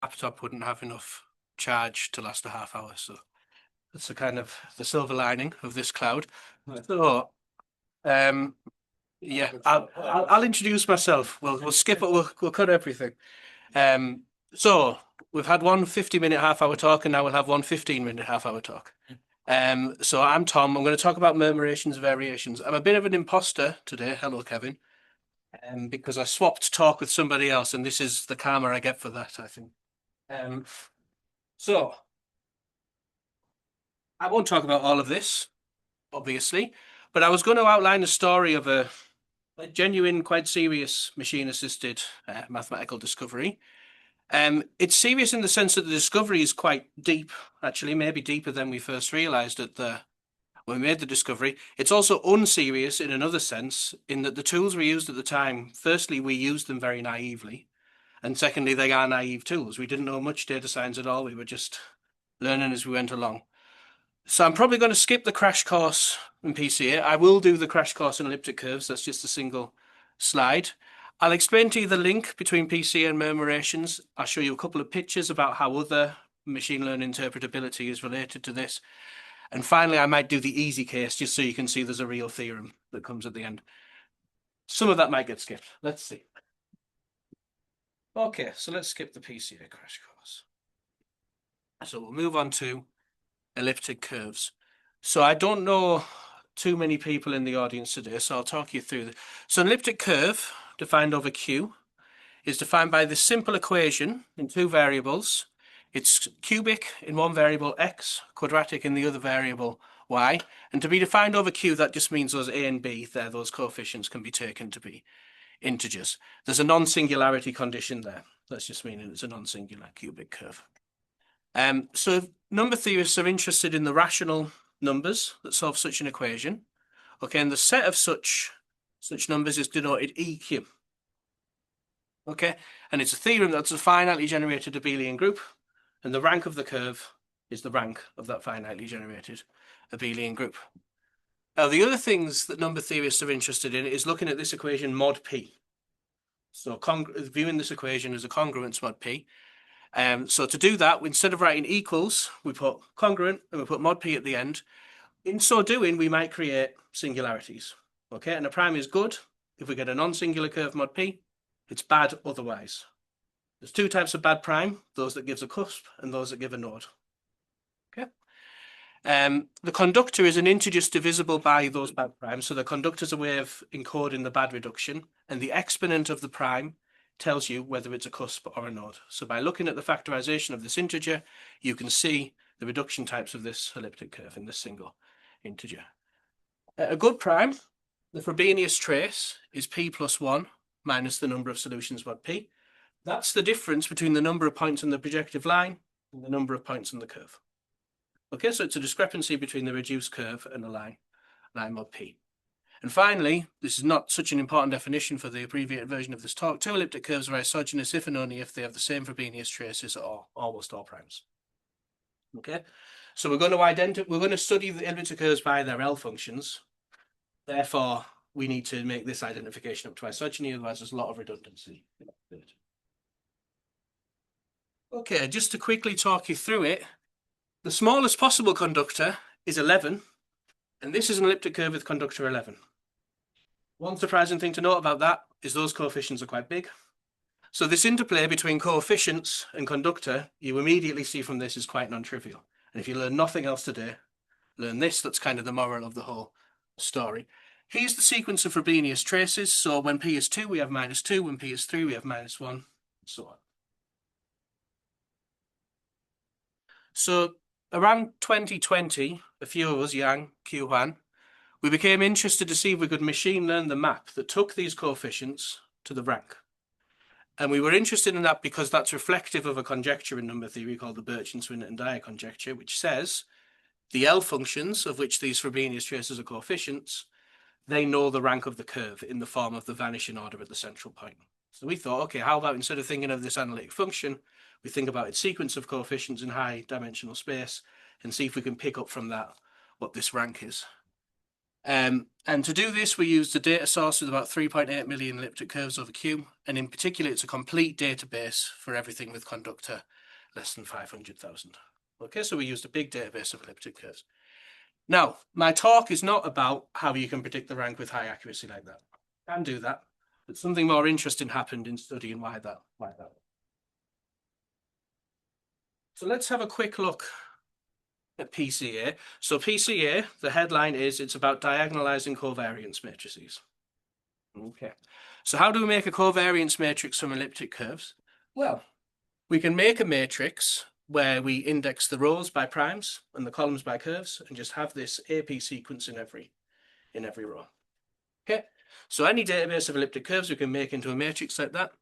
laptop wouldn't have enough charge to last a half hour. So that's the kind of the silver lining of this cloud. So, yeah, I'll introduce myself. We'll skip it. We'll cut everything. So we've had one 50-minute half-hour talk, and now we'll have one 15-minute half-hour talk. So I'm Tom. I'm going to talk about murmurations, variations. I'm a bit of an imposter today. Hello, Kevin. Because I swapped talk with somebody else, and this is the karma I get for that, I think. So I won't talk about all of this, obviously, but I was going to outline a story of a genuine, quite serious machine-assisted mathematical discovery. It's serious in the sense that the discovery is quite deep, actually, maybe deeper than we first realized when we made the discovery. It's also unserious in another sense, in that the tools we used at the time, firstly, we used them very naively, and secondly, they are naive tools. We didn't know much data science at all. We were just learning as we went along. So I'm probably going to skip the crash course in PCA. I will do the crash course in elliptic curves. That's just a single slide. I'll explain to you the link between PCA and murmurations. I'll show you a couple of pictures about how other machine learning interpretability is related to this. And finally, I might do the easy case just so you can see there's a real theorem that comes at the end. Some of that might get skipped. Let's see. Okay, so let's skip the PCA crash course. So we'll move on to elliptic curves. So I don't know too many people in the audience today, so I'll talk you through. So an elliptic curve defined over Q is defined by this simple equation in two variables. It's cubic in one variable x, quadratic in the other variable y. And to be defined over Q, that just means those a and b, those coefficients can be taken to be integers. There's a non-singularity condition there. That's just meaning it's a non-singular cubic curve. So number theorists are interested in the rational numbers that solve such an equation. Okay, and the set of such numbers is denoted EQ. Okay, and it's a theorem that's a finitely generated abelian group, and the rank of the curve is the rank of that finitely generated abelian group. Now, the other things that number theorists are interested in is looking at this equation mod p. So viewing this equation as a congruence mod p. So to do that, instead of writing equals, we put congruent and we put mod p at the end. In so doing, we might create singularities. Okay, and a prime is good if we get a non-singular curve mod p. It's bad otherwise. There's two types of bad prime, those that gives a cusp and those that give a node. Okay. The conductor is an integer divisible by those bad primes. So the conductor is a way of encoding the bad reduction, and the exponent of the prime tells you whether it's a cusp or a node. So by looking at the factorization of this integer, you can see the reduction types of this elliptic curve in this single integer. A good prime, the Frobenius trace, is p plus 1 minus the number of solutions mod p. That's the difference between the number of points on the projective line and the number of points on the curve. Okay, so it's a discrepancy between the reduced curve and the line mod p. And finally, this is not such an important definition for the abbreviated version of this talk. Two elliptic curves are isogenous if and only if they have the same Frobenius traces or almost all primes. Okay, so we're going to study the elliptic curves by their L functions. Therefore, we need to make this identification up to isogeny, otherwise there's a lot of redundancy. Okay, just to quickly talk you through it, the smallest possible conductor is 11, and this is an elliptic curve with conductor 11. One surprising thing to note about that is those coefficients are quite big. So this interplay between coefficients and conductor, you immediately see from this is quite non-trivial. And if you learn nothing else today, learn this. That's kind of the moral of the whole story. Here's the sequence of Frobenius traces. So when p is 2, we have -2. When p is 3, we have -1, and so on. So around 2020, a few of us, Yang, Q1, we became interested to see if we could machine learn the map that took these coefficients to the rank. And we were interested in that because that's reflective of a conjecture in number theory called the Birchin-Swinnerton and Dyer conjecture, which says the L functions, of which these Frobenius traces are coefficients, they know the rank of the curve in the form of the vanishing order at the central point. So we thought, okay, how about instead of thinking of this analytic function, we think about its sequence of coefficients in high dimensional space and see if we can pick up from that what this rank is. And to do this, we used a data source with about 3.8 million elliptic curves over Q. And in particular, it's a complete database for everything with conductor less than 500,000. Okay, so we used a big database of elliptic curves. Now, my talk is not about how you can predict the rank with high accuracy like that. You can do that, but something more interesting happened in studying why that. So let's have a quick look at PCA. So PCA, the headline is it's about diagonalizing covariance matrices. Okay. So how do we make a covariance matrix from elliptic curves? Well, we can make a matrix where we index the rows by primes and the columns by curves and just have this AP sequence in every row. Okay. So any database of elliptic curves we can make into a matrix like that.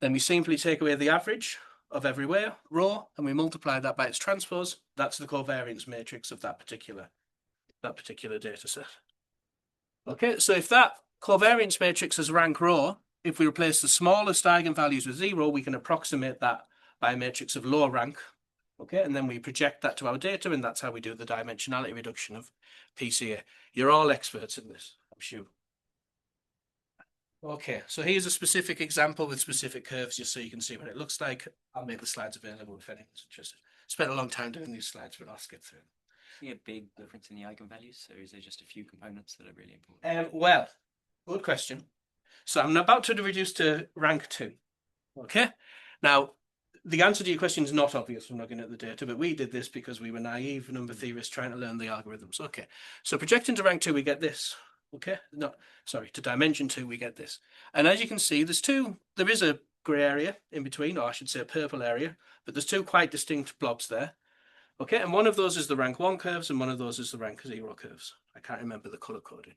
Then we simply take away the average of every row and we multiply that by its transpose. That's the covariance matrix of that particular data set. Okay, so if that covariance matrix has rank row, if we replace the smallest eigenvalues with 0, we can approximate that by a matrix of low rank. Okay, and then we project that to our data, and that's how we do the dimensionality reduction of PCA. You're all experts in this, I'm sure. Okay, so here's a specific example with specific curves, just so you can see what it looks like. I'll make the slides available if anyone's interested. Spent a long time doing these slides, but I'll skip through them. See a big difference in the eigenvalues, so is there just a few components that are really important? Well, good question. So I'm about to reduce to rank 2. Okay, now the answer to your question is not obvious from looking at the data, but we did this because we were naive number theorists trying to learn the algorithms. Okay, so projecting to rank 2, we get this. Okay, no, sorry, to dimension 2, we get this. And as you can see, there is a grey area in between, or I should say a purple area, but there's 2 quite distinct blobs there. Okay, and one of those is the rank 1 curves and one of those is the rank 0 curves. I can't remember the color coding.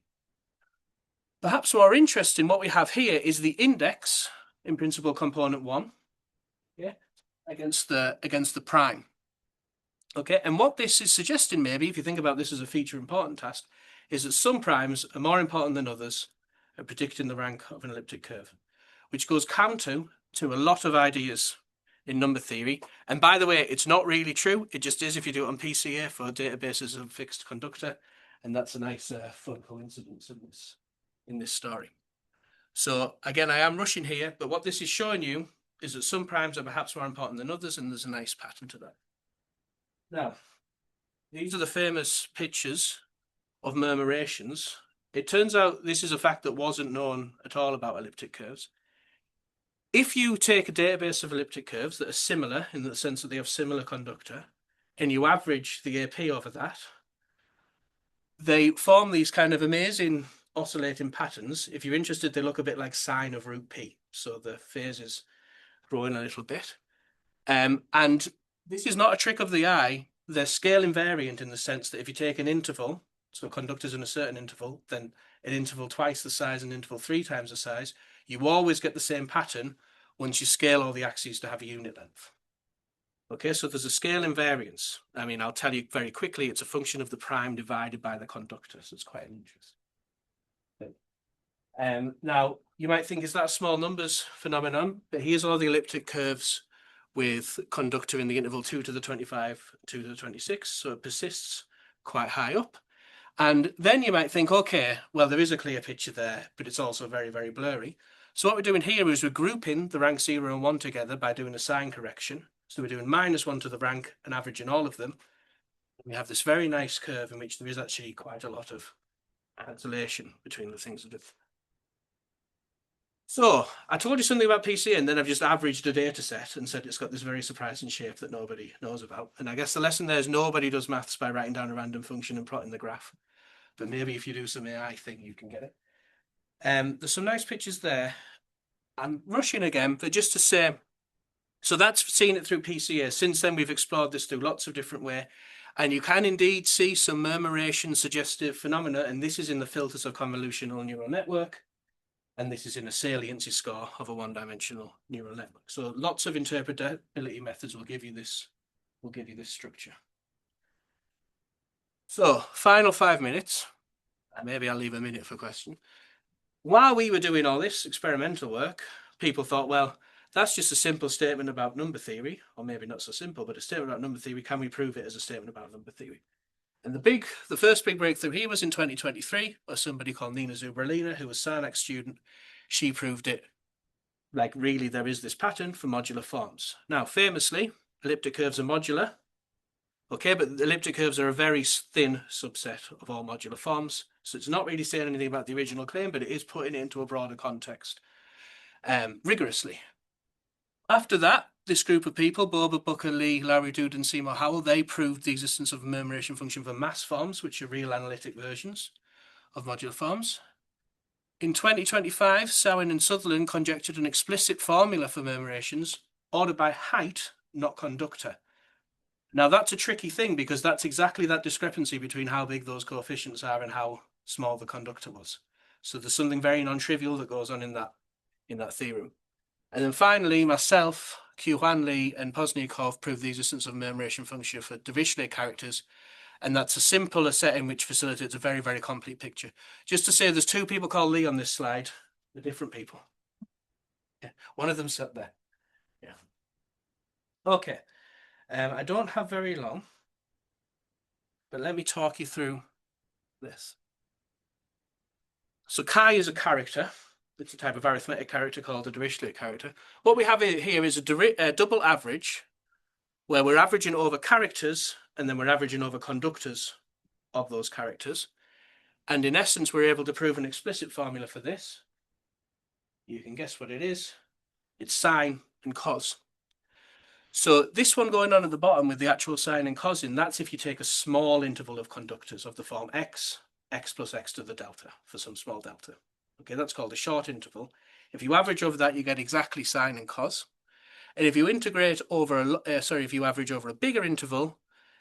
Perhaps more interesting, what we have here is the index in principal component 1, yeah, against the prime. Okay, and what this is suggesting, maybe, if you think about this as a feature important task, is that some primes are more important than others at predicting the rank of an elliptic curve, which goes counter to a lot of ideas in number theory. And by the way, it's not really true. It just is if you do it on PCA for databases of fixed conductor. And that's a nice fun coincidence in this story. So again, I am rushing here, but what this is showing you is that some primes are perhaps more important than others, and there's a nice pattern to that. Now, these are the famous pictures of murmurations. It turns out this is a fact that wasn't known at all about elliptic curves. If you take a database of elliptic curves that are similar in the sense that they have similar conductor, and you average the AP over that, they form these kind of amazing oscillating patterns. If you're interested, they look a bit like sine of root P. So the phases grow in a little bit. And this is not a trick of the eye. They're scale invariant in the sense that if you take an interval, so conductors in a certain interval, then an interval twice the size and interval 3 times the size, you always get the same pattern once you scale all the axes to have a unit length. Okay, so there's a scale invariance. I mean, I'll tell you very quickly, it's a function of the prime divided by the conductor, so it's quite an interest. Now, you might think, is that a small numbers phenomenon? But here's all the elliptic curves with conductor in the interval 2 to the 25, 2 to the 26, so it persists quite high up. And then you might think, okay, well, there is a clear picture there, but it's also very, very blurry. So what we're doing here is we're grouping the rank 0 and 1 together by doing a sign correction. So we're doing -1 to the rank and averaging all of them. We have this very nice curve in which there is actually quite a lot of cancellation between the things that have. So I told you something about PCA, and then I've just averaged a data set and said it's got this very surprising shape that nobody knows about. And I guess the lesson there is nobody does maths by writing down a random function and plotting the graph. But maybe if you do some AI thing, you can get it. There's some nice pictures there. I'm rushing again, but just to say, so that's seen it through PCA. Since then, we've explored this through lots of different ways. And you can indeed see some murmuration suggestive phenomena. And this is in the filters of convolutional neural network. And this is in a saliency score of a one-dimensional neural network. So lots of interpretability methods will give you this structure. So final 5 minutes, and maybe I'll leave a minute for question. While we were doing all this experimental work, people thought, well, that's just a simple statement about number theory, or maybe not so simple, but a statement about number theory. Can we prove it as a statement about number theory? And the first big breakthrough here was in 2023 by somebody called Nina Zubralina, who was a Sarnac student. She proved it, like really there is this pattern for modular forms. Now, famously, elliptic curves are modular. Okay, but elliptic curves are a very thin subset of all modular forms. So it's not really saying anything about the original claim, but it is putting it into a broader context rigorously. After that, this group of people, Bober, Booker, Lee, Lowry, Dood, and Seymour Howell, they proved the existence of a murmuration function for mass forms, which are real analytic versions of modular forms. In 2025, Sawin and Sutherland conjectured an explicit formula for murmurations, ordered by height, not conductor. Now, that's a tricky thing because that's exactly that discrepancy between how big those coefficients are and how small the conductor was. So there's something very non-trivial that goes on in that theorem. And then finally, myself, Q-Huan Lee, and Pozniakov proved the existence of a murmuration function for Dirichlet characters. And that's a simpler setting which facilitates a very, very complete picture. Just to say, there's two people called Lee on this slide. They're different people. Yeah, one of them sat there. Yeah. Okay. I don't have very long, but let me talk you through this. So chi is a character. It's a type of arithmetic character called a Dirichlet character. What we have here is a double average, where we're averaging over characters and then we're averaging over conductors of those characters. And in essence, we're able to prove an explicit formula for this. You can guess what it is. It's sine and cos. So this one going on at the bottom with the actual sine and cos in, that's if you take a small interval of conductors of the form x plus x to the delta for some small delta. Okay, that's called a short interval. If you average over that, you get exactly sine and cos. And if you integrate over, if you average over a bigger interval,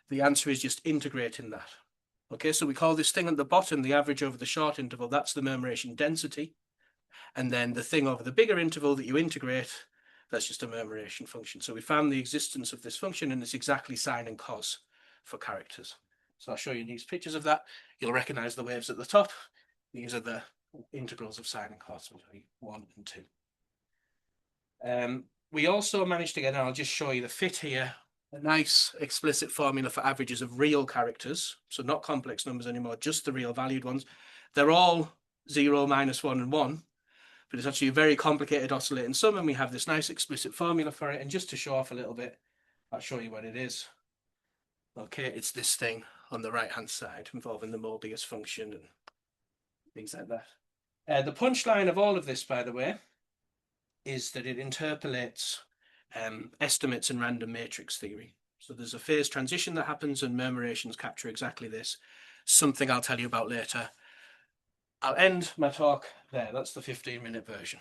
the answer is just integrating that. Okay, so we call this thing at the bottom, the average over the short interval, that's the murmuration density. And then the thing over the bigger interval that you integrate, that's just a murmuration function. So we found the existence of this function, and it's exactly sine and cos for characters. So I'll show you these pictures of that. You'll recognize the waves at the top. These are the integrals of sine and cos, 1 and 2. We also managed to get, and I'll just show you the fit here, a nice explicit formula for averages of real characters. So not complex numbers anymore, just the real valued ones. They're all 0, -1, and 1. But it's actually a very complicated oscillating sum, and we have this nice explicit formula for it. And just to show off a little bit, I'll show you what it is. Okay, it's this thing on the right-hand side involving the Mobius function and things like that. The punchline of all of this, by the way, is that it interpolates estimates and random matrix theory. So there's a phase transition that happens, and murmurations capture exactly this. Something I'll tell you about later. I'll end my talk there. That's the 15-minute version.